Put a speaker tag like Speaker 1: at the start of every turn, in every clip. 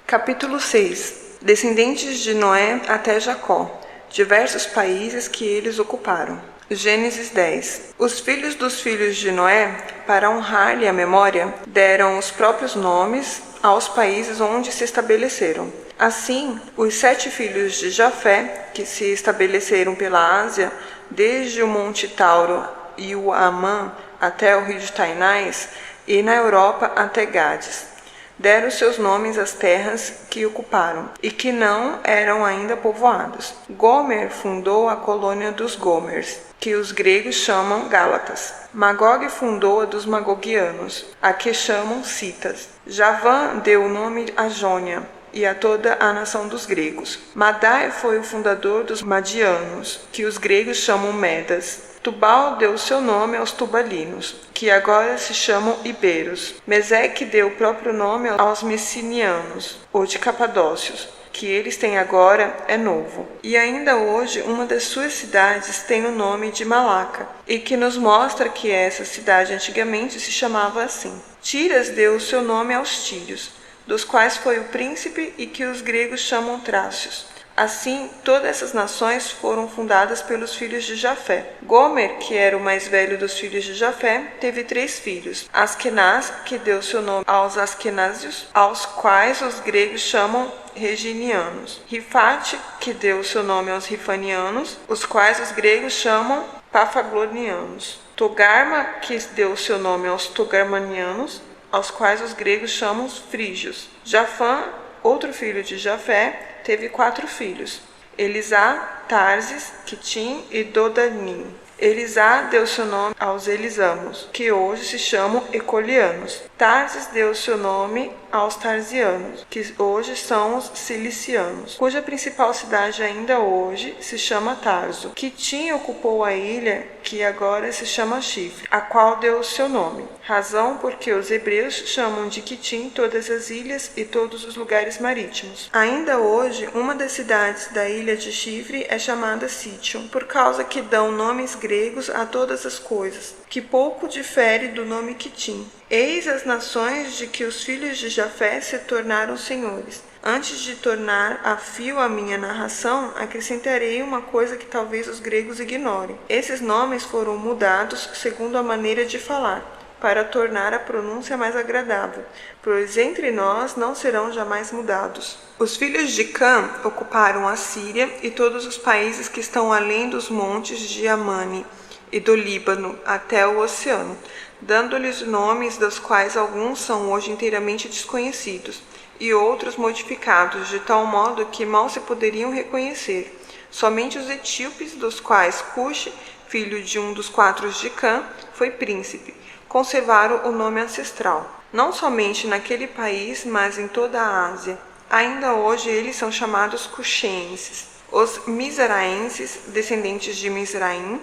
Speaker 1: Capítulo 6. Descendentes de Noé até Jacó. Diversos países que eles ocuparam. Gênesis 10. Os filhos dos filhos de Noé, para honrar-lhe a memória, deram os próprios nomes aos países onde se estabeleceram. Assim, os 7 filhos de Jafé, que se estabeleceram pela Ásia, desde o Monte Tauro e o Amã até o rio de Tainais, e na Europa até Gades, deram seus nomes às terras que ocuparam, e que não eram ainda povoadas. Gomer fundou a colônia dos Gomers, que os gregos chamam Gálatas. Magog fundou a dos Magogianos, a que chamam Citas. Javã deu o nome a Jônia e a toda a nação dos gregos. Madai foi o fundador dos Madianos, que os gregos chamam Medas. Tubal deu seu nome aos tubalinos, que agora se chamam iberos. Meseque deu o próprio nome aos messinianos, ou de capadócios, que eles têm agora é novo. E ainda hoje uma das suas cidades tem o nome de Malaca, e que nos mostra que essa cidade antigamente se chamava assim. Tiras deu o seu nome aos tírios, dos quais foi o príncipe e que os gregos chamam Trácios. Assim, todas essas nações foram fundadas pelos filhos de Jafé. Gomer, que era o mais velho dos filhos de Jafé, teve 3 filhos. Askenaz, que deu seu nome aos askenásios, aos quais os gregos chamam reginianos. Rifate, que deu seu nome aos rifanianos, os quais os gregos chamam pafaglonianos. Togarma, que deu seu nome aos togarmanianos, aos quais os gregos chamam frígios. Jafã, outro filho de Jafé, teve 4 filhos: Elisá, Tarsis, Quitim e Dodanim. Elisá deu seu nome aos elisamos, que hoje se chamam ecolianos. Tarsis deu seu nome aos tarsianos, que hoje são os cilicianos, cuja principal cidade ainda hoje se chama Tarso. Quitim ocupou a ilha que agora se chama Chifre, a qual deu o seu nome, razão porque os hebreus chamam de Quitim todas as ilhas e todos os lugares marítimos. Ainda hoje, uma das cidades da ilha de Chifre é chamada Sítion, por causa que dão nomes gregos a todas as coisas, que pouco difere do nome Quitim. Eis as nações de que os filhos de Jafé se tornaram senhores. Antes de tornar a fio a minha narração, acrescentarei uma coisa que talvez os gregos ignorem. Esses nomes foram mudados segundo a maneira de falar, para tornar a pronúncia mais agradável, pois entre nós não serão jamais mudados. Os filhos de Cã ocuparam a Síria e todos os países que estão além dos montes de Amani e do Líbano até o oceano, dando-lhes nomes dos quais alguns são hoje inteiramente desconhecidos, e outros modificados de tal modo que mal se poderiam reconhecer. Somente os etíopes, dos quais Cuxi, filho de um dos 4 de Cã, foi príncipe, conservaram o nome ancestral. Não somente naquele país, mas em toda a Ásia. Ainda hoje eles são chamados cuxenses. Os misraenses, descendentes de Misraim,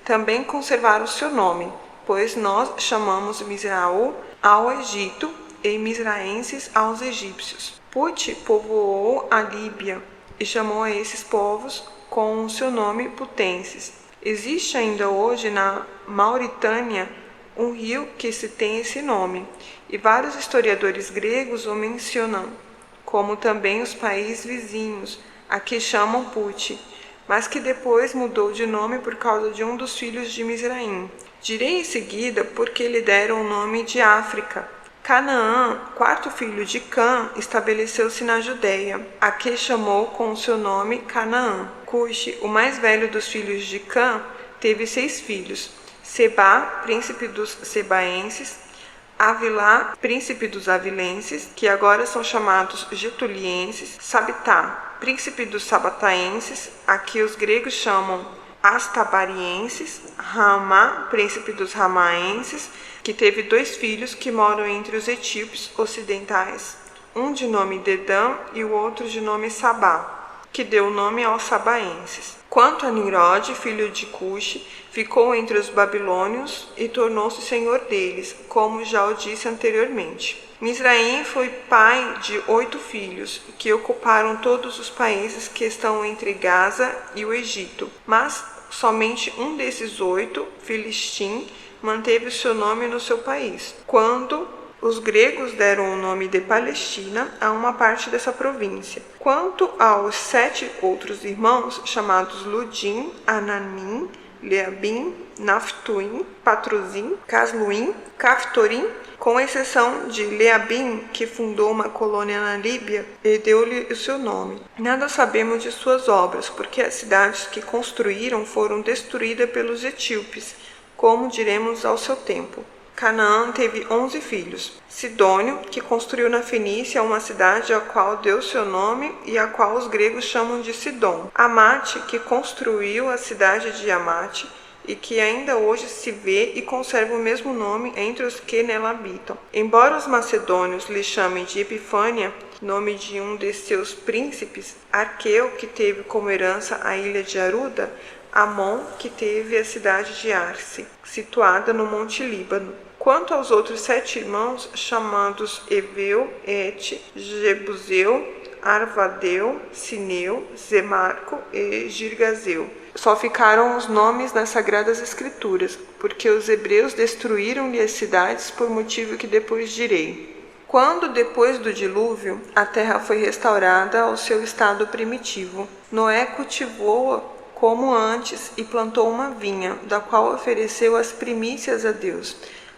Speaker 1: também conservaram seu nome, pois nós chamamos Misraú ao Egito e misraenses aos egípcios. Put povoou a Líbia e chamou a esses povos com o seu nome Putenses. Existe ainda hoje na Mauritânia um rio que se tem esse nome, e vários historiadores gregos o mencionam, como também os países vizinhos, a que chamam Put, mas que depois mudou de nome por causa de um dos filhos de Misraim. Direi em seguida porque lhe deram o nome de África. Canaã, 4º filho de Cã, estabeleceu-se na Judéia, a que chamou com o seu nome Canaã. Cuxi, o mais velho dos filhos de Cã, teve 6 filhos: Sebá, príncipe dos sebaenses; Avilá, príncipe dos avilenses, que agora são chamados getulienses; Sabitá, príncipe dos sabataenses, a que os gregos chamam astabarienses; Ramá, príncipe dos ramaenses, que teve 2 filhos que moram entre os etíopes ocidentais, um de nome Dedã e o outro de nome Sabá, que deu o nome aos sabaenses. Quanto a Nimrod, filho de Cuxi, ficou entre os babilônios e tornou-se senhor deles, como já o disse anteriormente. Misraim foi pai de 8 filhos, que ocuparam todos os países que estão entre Gaza e o Egito, mas somente um desses 8, Filistim, manteve o seu nome no seu país. Quando Os gregos deram o nome de Palestina a uma parte dessa província. Quanto aos 7 outros irmãos, chamados Ludim, Ananim, Leabim, Naphtuim, Patruzim, Casluim, Caftorim, com exceção de Leabim, que fundou uma colônia na Líbia e deu-lhe o seu nome. Nada sabemos de suas obras, porque as cidades que construíram foram destruídas pelos etíopes, como diremos ao seu tempo. Canaã teve 11 filhos. Sidônio, que construiu na Fenícia uma cidade a qual deu seu nome e a qual os gregos chamam de Sidom. Amate, que construiu a cidade de Amate e que ainda hoje se vê e conserva o mesmo nome entre os que nela habitam. Embora os macedônios lhe chamem de Epifânia, nome de um de seus príncipes, Arqueu, que teve como herança a ilha de Aruda, Amon, que teve a cidade de Arce, situada no Monte Líbano. Quanto aos outros 7 irmãos, chamados Eveu, Et, Jebuseu, Arvadeu, Sineu, Zemarco e Girgazeu, só ficaram os nomes nas Sagradas Escrituras, porque os hebreus destruíram-lhe as cidades por motivo que depois direi. Quando, depois do dilúvio, a terra foi restaurada ao seu estado primitivo, Noé cultivou-a como antes e plantou uma vinha, da qual ofereceu as primícias a Deus.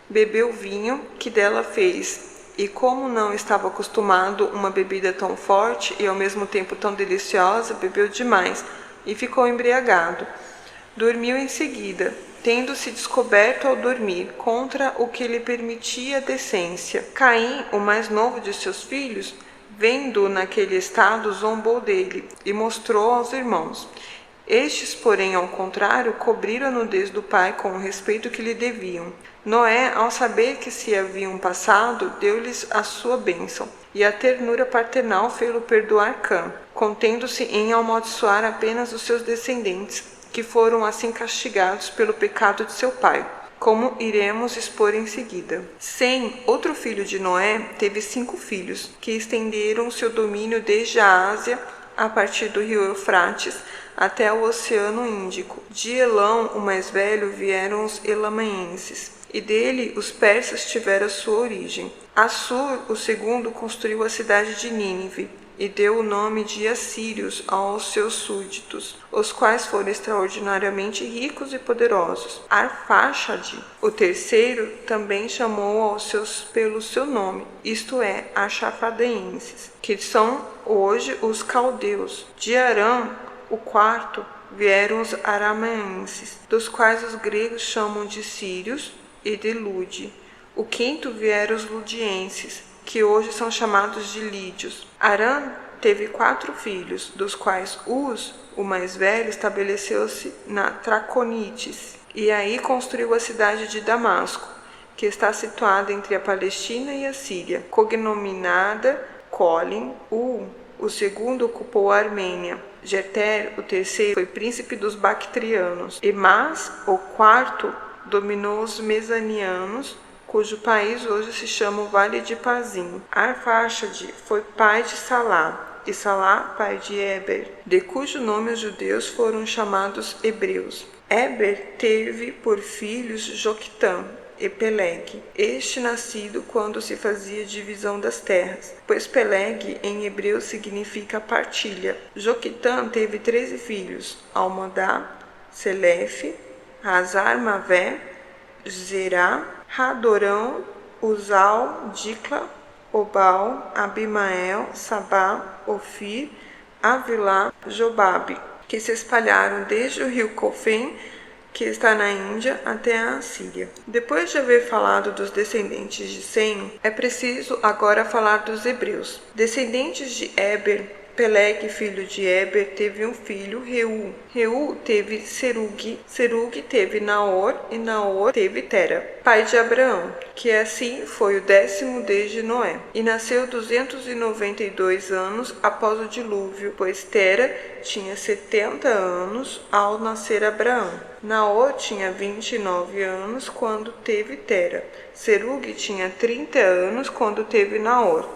Speaker 1: Bebeu o vinho que dela fez, e como não estava acostumado uma bebida tão forte e ao mesmo tempo tão deliciosa, bebeu demais e ficou embriagado. Dormiu em seguida, tendo-se descoberto ao dormir, contra o que lhe permitia a decência. Caim, o mais novo de seus filhos, vendo-o naquele estado, zombou dele e mostrou aos irmãos. Estes, porém, ao contrário, cobriram a nudez do pai com o respeito que lhe deviam. Noé, ao saber que se haviam passado, deu-lhes a sua bênção, e a ternura paternal fê-lo perdoar Cã, contendo-se em amaldiçoar apenas os seus descendentes, que foram assim castigados pelo pecado de seu pai, como iremos expor em seguida. Sem, outro filho de Noé, teve 5 filhos, que estenderam seu domínio desde a Ásia, a partir do rio Eufrates, até o Oceano Índico. De Elão, o mais velho, vieram os elamaenses, e dele os persas tiveram sua origem. Assur, o segundo, construiu a cidade de Nínive, e deu o nome de assírios aos seus súditos, os quais foram extraordinariamente ricos e poderosos. Arfaxade, o terceiro, também chamou aos seus pelo seu nome, isto é, Arfaxadenses, que são hoje os caldeus. De Arã, o quarto, vieram os aramaenses, dos quais os gregos chamam de sírios e de Lude. O quinto vieram os ludienses, que hoje são chamados de lídios. Arã teve 4 filhos, dos quais Uz, o mais velho, estabeleceu-se na Traconites, e aí construiu a cidade de Damasco, que está situada entre a Palestina e a Síria, cognominada Colim. O segundo ocupou a Armênia. Jeter, o terceiro, foi príncipe dos Bactrianos. Emas, o quarto, dominou os Mesanianos, cujo país hoje se chama o Vale de Pazim. Arfaxade foi pai de Salá, e Salá pai de Eber, de cujo nome os judeus foram chamados hebreus. Eber teve por filhos Joquitã e Peleg, este nascido quando se fazia divisão das terras, pois Peleg em hebreu significa partilha. Joquitã teve 13 filhos, Almodá, Selefe, Hazar-Mavé, Zerá, Radorão, Uzal, Dicla, Obal, Abimael, Sabá, Ofir, Avilá, Jobabe, que se espalharam desde o rio Cofém, que está na Índia, até a Assíria. Depois de haver falado dos descendentes de Sem, é preciso agora falar dos hebreus. Descendentes de Eber, Peleg, filho de Eber, teve um filho, Reu. Reu teve Serug. Serug teve Naor, e Naor teve Tera, pai de Abraão, que assim foi o 10º desde Noé. E nasceu 292 anos após o dilúvio, pois Tera tinha 70 anos ao nascer Abraão. Naor tinha 29 anos quando teve Tera. Serug tinha 30 anos quando teve Naor.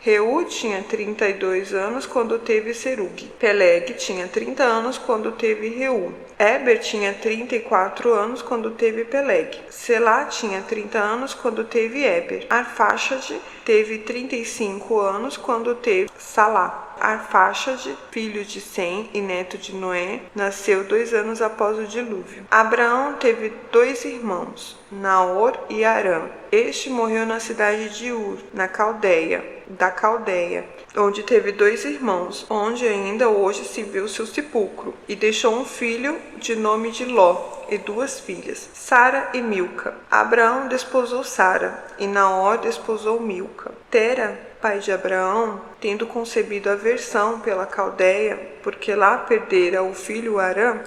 Speaker 1: Reu tinha 32 anos quando teve Serug. Peleg tinha 30 anos quando teve Reu. Eber tinha 34 anos quando teve Peleg. Selá tinha 30 anos quando teve Eber. Arfaxade teve 35 anos quando teve Salá. Arfaxade, filho de Sem e neto de Noé, nasceu 2 anos após o dilúvio. Abraão teve 2 irmãos, Naor e Arã. Este morreu na cidade de Ur, da Caldeia, onde teve 2 irmãos, onde ainda hoje se vê o seu sepulcro, e deixou um filho de nome de Ló e 2 filhas, Sara e Milca. Abraão desposou Sara, e Naor desposou Milca. Tera, pai de Abraão, tendo concebido aversão pela Caldeia, porque lá perdera o filho Arã,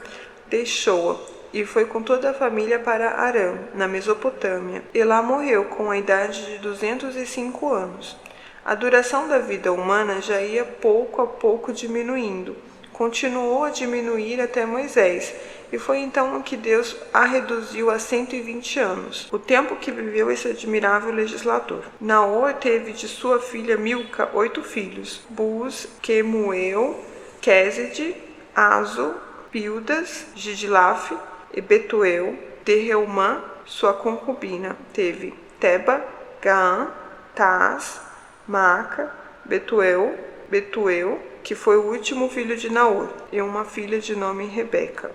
Speaker 1: deixou-a e foi com toda a família para Arã, na Mesopotâmia, e lá morreu com a idade de 205 anos. A duração da vida humana já ia pouco a pouco diminuindo. Continuou a diminuir até Moisés, e foi então que Deus a reduziu a 120 anos, o tempo que viveu esse admirável legislador. Naor teve de sua filha Milca 8 filhos: Buz, Quemuel, Quéside, Azo, Pildas, Gidlaf e Betuel. De Reumã, sua concubina, teve Teba, Gaã, Taás, Maaca, Betuel, que foi o último filho de Naor, e uma filha de nome Rebeca.